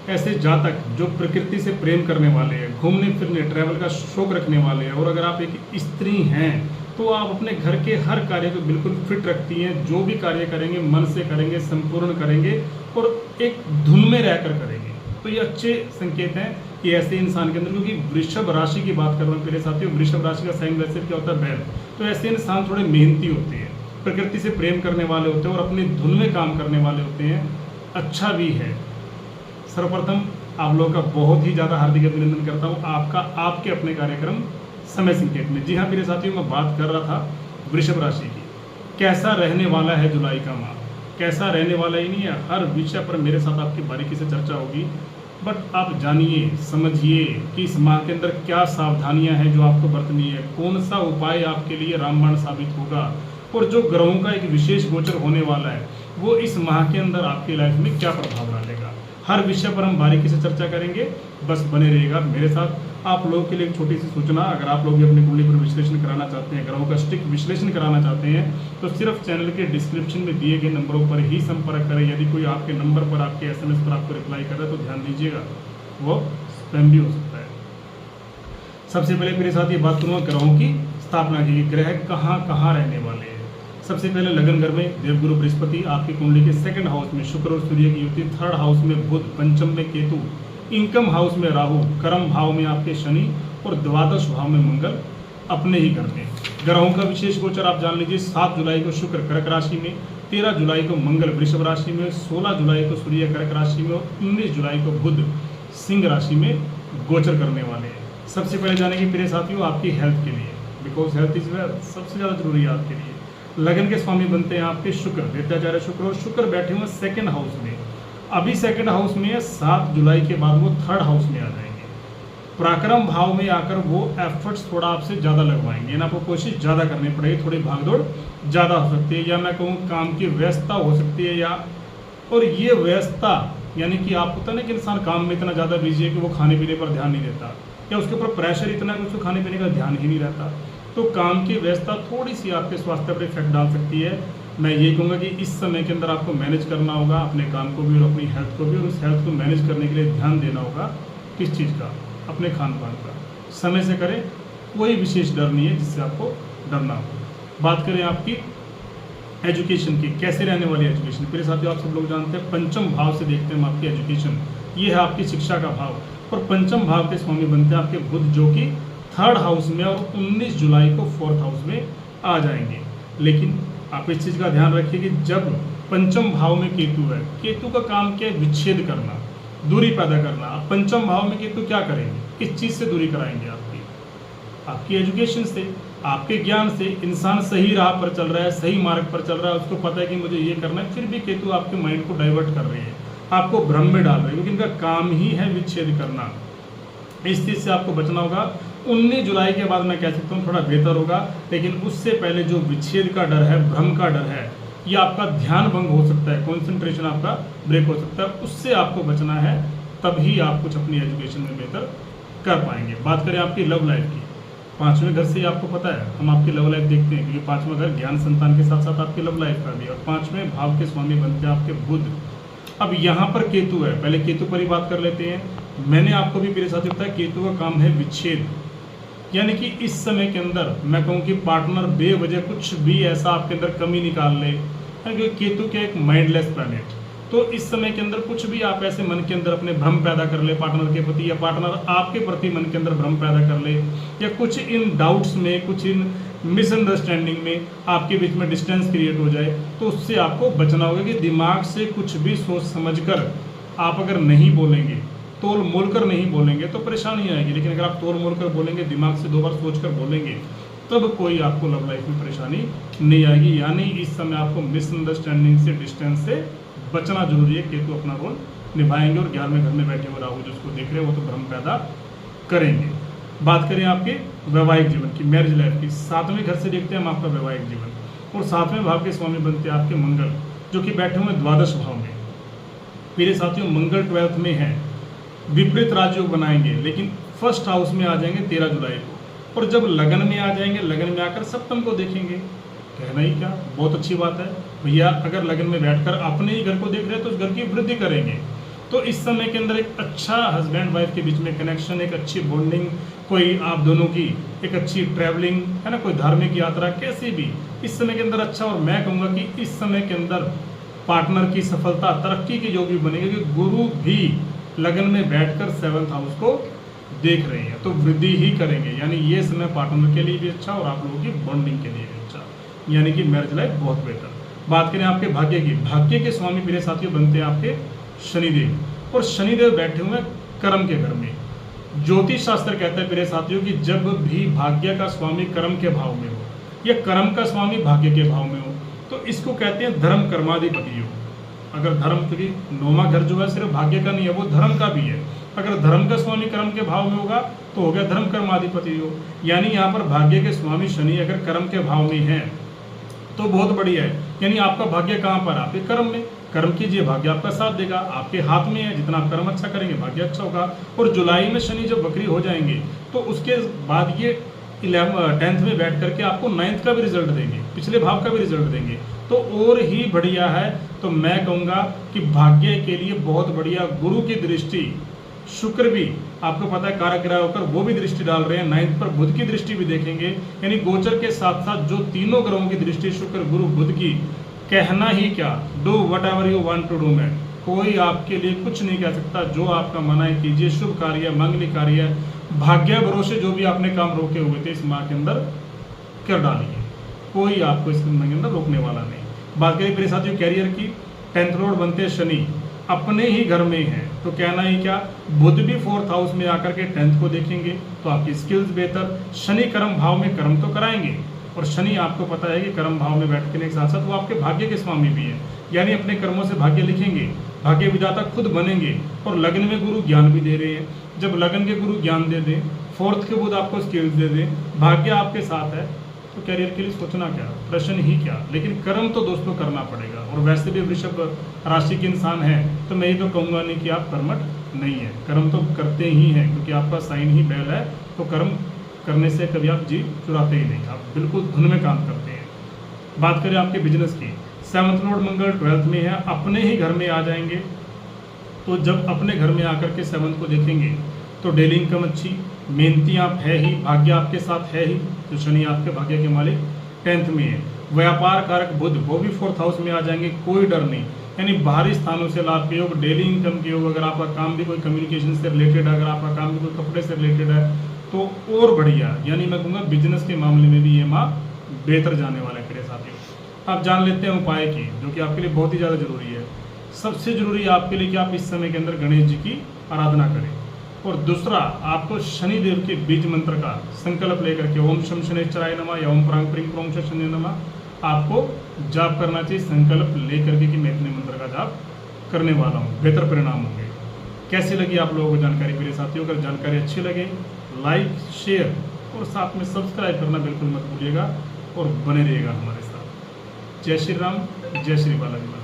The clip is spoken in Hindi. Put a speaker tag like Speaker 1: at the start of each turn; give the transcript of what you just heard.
Speaker 1: ऐसे जातक जो प्रकृति से प्रेम करने वाले हैं, घूमने फिरने ट्रैवल का शौक रखने वाले हैं, और अगर आप एक स्त्री हैं तो आप अपने घर के हर कार्य को बिल्कुल फिट रखती हैं। जो भी कार्य करेंगे मन से करेंगे, संपूर्ण करेंगे और एक धुन में रहकर करेंगे। तो ये अच्छे संकेत हैं कि ऐसे इंसान के अंदर, क्योंकि वृषभ राशि की बात कर रहा हूँ मेरे साथियों, वृषभ राशि का साइन वैसे क्या होता है, बैल। तो ऐसे इंसान थोड़े मेहनती होते हैं, प्रकृति से प्रेम करने वाले होते हैं और अपनी धुन में काम करने वाले होते हैं। अच्छा भी है। सर्वप्रथम आप लोगों का बहुत ही ज़्यादा हार्दिक अभिनंदन करता हूँ आपका आपके अपने कार्यक्रम समय संकेत में। जी हाँ मेरे साथियों, मैं बात कर रहा था वृषभ राशि की। कैसा रहने वाला है जुलाई का माह, कैसा रहने वाला ही नहीं है, हर विषय पर मेरे साथ आपकी बारीकी से चर्चा होगी। बट आप जानिए, समझिए कि इस माह के अंदर क्या सावधानियां हैं जो आपको बरतनी है, कौन सा उपाय आपके लिए रामबाण साबित होगा, और जो ग्रहों का एक विशेष गोचर होने वाला है वो इस माह के अंदर आपकी लाइफ में क्या प्रभाव डालेगा। हर विषय पर हम बारीकी से चर्चा करेंगे, बस बने रहिएगा मेरे साथ। आप लोगों के लिए एक छोटी सी सूचना, अगर आप लोग भी अपनी कुंडली पर विश्लेषण कराना चाहते हैं, ग्रहों का स्टिक विश्लेषण कराना चाहते हैं, तो सिर्फ चैनल के डिस्क्रिप्शन में दिए गए नंबरों पर ही संपर्क करें। यदि कोई आपके नंबर पर, आपके SMS पर आपको रिप्लाई कर रहा है तो ध्यान दीजिएगा, वो स्पैम भी हो सकता है। सबसे पहले मेरे साथ ये बात करूँगा ग्रहों की स्थापना की, ग्रह कहाँ कहाँ रहने वाले हैं। सबसे पहले लगन घर में देवगुरु बृहस्पति, आपकी कुंडली के सेकंड हाउस में शुक्र और सूर्य की युति, थर्ड हाउस में बुध, पंचम में केतु, इनकम हाउस में राहु, कर्म भाव में आपके शनि और द्वादश भाव में मंगल अपने ही घर में। ग्रहों का विशेष गोचर आप जान लीजिए। 7 जुलाई को शुक्र कर्क राशि में, 13 जुलाई को मंगल वृषभ राशि में, 16 जुलाई को सूर्य कर्क राशि में और 19 जुलाई को बुध सिंह राशि में गोचर करने वाले हैं। सबसे पहले जानेंगे मेरे साथियों आपकी हेल्थ के लिए, बिकॉज हेल्थ इज वेल्थ, सबसे ज़्यादा जरूरी है आपके लिए। लगन के स्वामी बनते हैं आपके शुक्र, देवताचार्य शुक्र, और शुक्र बैठे हुए सेकंड हाउस में। अभी सेकंड हाउस में है, 7 जुलाई के बाद वो थर्ड हाउस में आ जाएंगे। पराक्रम भाव में आकर वो एफर्ट्स थोड़ा आपसे ज़्यादा लगवाएंगे, ना आपको कोशिश ज़्यादा करनी पड़ेगी, थोड़ी भागदौड़ ज़्यादा हो सकती है, या मैं कहूँ काम की व्यस्तता हो सकती है। या और ये व्यस्तता यानी कि आप होता है ना कि इंसान काम में इतना ज़्यादा बिजी है कि वो खाने पीने पर ध्यान नहीं देता, या उसके ऊपर प्रेशर इतना कि उसको खाने पीने का ध्यान ही नहीं रहता। तो काम की व्यस्तता थोड़ी सी आपके स्वास्थ्य पर इफेक्ट डाल सकती है। मैं यही कहूँगा कि इस समय के अंदर आपको मैनेज करना होगा अपने काम को भी और अपनी हेल्थ को भी, और उस हेल्थ को मैनेज करने के लिए ध्यान देना होगा किस चीज़ का, अपने खान पान का। समय से करें, कोई विशेष डर नहीं है जिससे आपको डरना हो। बात करें आपकी एजुकेशन की, कैसे रहने वाली एजुकेशन। मेरे साथियों, आप सब लोग जानते हैं पंचम भाव से देखते हैं हम आपकी एजुकेशन, ये है आपकी शिक्षा का भाव, और पंचम भाव के स्वामी बनते हैं आपके बुध, जो कि थर्ड हाउस में, और 19 जुलाई को फोर्थ हाउस में आ जाएंगे। लेकिन आप इस चीज़ का ध्यान रखिए कि जब पंचम भाव में केतु है, केतु का काम क्या है, विच्छेद करना, दूरी पैदा करना। अब पंचम भाव में केतु क्या करेंगे, किस चीज़ से दूरी कराएंगे आपकी एजुकेशन से, आपके ज्ञान से। इंसान सही राह पर चल रहा है, सही मार्ग पर चल रहा है, उसको पता है कि मुझे ये करना है, फिर भी केतु आपके माइंड को डाइवर्ट कर रही है, आपको भ्रम में डाल रही है, क्योंकि इनका काम ही है विच्छेद करना। इस चीज़ से आपको बचना होगा। 19 जुलाई के बाद मैं कह सकता हूँ थोड़ा बेहतर होगा, लेकिन उससे पहले जो विच्छेद का डर है, भ्रम का डर है, ये आपका ध्यान भंग हो सकता है, कंसंट्रेशन आपका ब्रेक हो सकता है, उससे आपको बचना है। तभी आप कुछ अपनी एजुकेशन में बेहतर कर पाएंगे। बात करें आपकी लव लाइफ की, 5वें घर से ही आपको पता है हम आपकी लव लाइफ देखते हैं, क्योंकि 5वां घर ज्ञान संतान के साथ साथ आपकी लव लाइफ का भी, और 5वें भाव के स्वामी बनते हैं आपके बुध। अब यहाँ पर केतु है, पहले केतु पर ही बात कर लेते हैं। मैंने आपको भी मेरे साथ बताया केतु का काम है विच्छेद, यानी कि इस समय के अंदर मैं कहूँ कि पार्टनर बेवजह कुछ भी ऐसा आपके अंदर कमी निकाल ले, क्योंकि केतु के एक माइंडलेस प्लैनेट। तो इस समय के अंदर कुछ भी आप ऐसे मन के अंदर अपने भ्रम पैदा कर ले पार्टनर के प्रति, या पार्टनर आपके प्रति मन के अंदर भ्रम पैदा कर ले, या कुछ इन डाउट्स में, कुछ इन मिसअंडरस्टैंडिंग में आपके बीच में डिस्टेंस क्रिएट हो जाए, तो उससे आपको बचना होगा। कि दिमाग से कुछ भी सोच समझकर आप अगर नहीं बोलेंगे, तोल मोल कर नहीं बोलेंगे, तो परेशानी आएगी। लेकिन अगर आप तोल मोल कर बोलेंगे, दिमाग से 2 बार सोच कर बोलेंगे, तब कोई आपको लव लाइफ में परेशानी नहीं आएगी। यानी इस समय आपको मिसअंडरस्टैंडिंग से, डिस्टेंस से बचना जरूरी है। केतु अपना रोल निभाएंगे, और 11वें घर में बैठे हुए राहु जिसको देख रहे हैं वो तो भ्रम पैदा करेंगे। बात करें आपके वैवाहिक जीवन की, मैरिज लाइफ की, 7वें घर से देखते हैं हम आपका वैवाहिक जीवन, और 7वें भाव के स्वामी बनते हैं आपके मंगल, जो कि बैठे हुए द्वादश भाव में। मेरे साथियों, मंगल 12th में है, विपरीत राजयोग बनाएंगे, लेकिन फर्स्ट हाउस में आ जाएंगे 13 जुलाई को, और जब लगन में आ जाएंगे, लगन में आकर सप्तम को देखेंगे। कहना ही क्या, बहुत अच्छी बात है भैया। अगर लगन में बैठकर अपने ही घर को देख रहे हैं तो उस घर की वृद्धि करेंगे, तो इस समय के अंदर एक अच्छा हस्बैंड वाइफ के बीच में कनेक्शन, एक अच्छी बॉन्डिंग, कोई आप दोनों की एक अच्छी ट्रैवलिंग है ना, कोई धार्मिक यात्रा, कैसी भी इस समय के अंदर अच्छा। और मैं कहूँगा कि इस समय के अंदर पार्टनर की सफलता, तरक्की की जो भी बनेगी, कि गुरु भी लगन में बैठकर 7th हाउस को देख रहे हैं तो वृद्धि ही करेंगे। यानी ये समय पार्टनर के लिए भी अच्छा और आप लोगों की बॉन्डिंग के लिए भी अच्छा, यानी कि मैरिज लाइफ बहुत बेहतर। बात करें आपके भाग्य की, भाग्य के स्वामी प्रिय साथियों बनते हैं आपके शनिदेव, और शनिदेव बैठे हुए हैं कर्म के घर में। ज्योतिष शास्त्र कहता है प्रिय साथियों कि जब भी भाग्य का स्वामी कर्म के भाव में हो या कर्म का स्वामी भाग्य के भाव में हो तो इसको कहते हैं धर्म कर्माधिपति योग। अगर धर्म, क्योंकि 9वां घर जो है सिर्फ भाग्य का नहीं है, वो धर्म का भी है। अगर धर्म का स्वामी कर्म के भाव में होगा तो हो गया धर्म कर्माधिपति योग। यानी यहाँ पर भाग्य के स्वामी शनि अगर कर्म के भाव में है तो बहुत बढ़िया है। यानी आपका भाग्य कहाँ पर, आपके कर्म में। कर्म कीजिए, भाग्य आपका साथ देगा, आपके हाथ में है। जितना आप कर्म अच्छा करेंगे भाग्य अच्छा होगा। और जुलाई में शनि जब वक्री हो जाएंगे तो उसके बाद ये 10th में बैठ करके आपको 9th का भी रिजल्ट देंगे, पिछले भाव का भी रिजल्ट देंगे, तो और ही बढ़िया है। तो मैं कहूँगा कि भाग्य के लिए बहुत बढ़िया। गुरु की दृष्टि, शुक्र भी आपको पता है कारक ग्रह होकर वो भी दृष्टि डाल रहे हैं। 9th पर बुध की दृष्टि भी देखेंगे। यानी गोचर के साथ साथ जो तीनों ग्रहों की दृष्टि, शुक्र गुरु बुध की, कहना ही क्या, do whatever you want to do man. कोई आपके लिए कुछ नहीं कह सकता, जो आपका मन है कीजिए। शुभ कार्य, मंगली कार्य, भाग्य भरोसे जो भी आपने काम रोके हुए थे इस माह के अंदर कर डालिए, कोई आपको इस माह के अंदर रोकने वाला नहीं। बात करें मेरे साथियों कैरियर की, 10th लॉर्ड बनते हैं शनि, अपने ही घर में है तो कहना ही क्या, बुध भी 4th हाउस में आकर के 10th को देखेंगे तो आपकी स्किल्स बेहतर। शनि कर्म भाव में कर्म तो कराएंगे, और शनि आपको पता है कि कर्म भाव में बैठने के साथ साथ वो आपके भाग्य के स्वामी भी है। यानी अपने कर्मों से भाग्य लिखेंगे, भाग्य विधाता खुद बनेंगे। और लगन में गुरु ज्ञान भी दे रहे हैं। जब लगन के गुरु ज्ञान दे दें, 4th के बुध आपको स्किल्स दे दें, भाग्य आपके साथ है, तो कैरियर के लिए सोचना क्या, प्रश्न ही क्या। लेकिन कर्म तो दोस्तों करना पड़ेगा। और वैसे भी वृषभ राशि के इंसान हैं तो मैं ये तो कहूँगा नहीं कि आप कर्मठ नहीं है, कर्म तो करते ही हैं, क्योंकि आपका साइन ही बैल है। तो कर्म करने से कभी आप जी चुराते ही नहीं, आप बिल्कुल धुन में काम करते हैं। बात करें आपके बिजनेस की, 7th लॉर्ड मंगल 12th में है, अपने ही घर में आ जाएंगे। तो जब अपने घर में आकर के 7th को देखेंगे तो डेली इनकम अच्छी, मेहनती आप है ही, भाग्य आपके साथ है ही। तो शनि आपके भाग्य के मालिक 10th में है। व्यापार कारक बुध वो भी 4th हाउस में आ जाएंगे, कोई डर नहीं। यानी बाहरी स्थानों से लाभ के योग, डेली इनकम के योग। अगर आपका काम भी कोई कम्युनिकेशन से रिलेटेड है, अगर आपका काम भी कोई कपड़े से रिलेटेड है तो और बढ़िया। यानी मैं कहूँगा बिजनेस के मामले में भी ये माह बेहतर जाने वाला है मेरे साथियों। आप जान लेते हैं उपाय की, जो कि आपके लिए बहुत ही ज़्यादा जरूरी है। सबसे जरूरी आपके लिए कि आप इस समय के अंदर गणेश जी की आराधना करें। और दूसरा, आपको शनिदेव के बीज मंत्र का संकल्प लेकर के ओम शम शनिश्चराय नमः या ओम प्रांग प्रिंग प्रोम शनि नमः आपको जाप करना चाहिए। संकल्प लेकर के कि मैं इतने मंत्र का जाप करने वाला हूँ, बेहतर परिणाम होंगे। कैसी लगी आप लोगों को जानकारी मेरे साथियों? अगर जानकारी अच्छी लगे लाइक, शेयर और साथ में सब्सक्राइब करना बिल्कुल मत भूलिएगा और बने रहिएगा हमारे साथ। जय श्री राम, जय श्री बालाजी।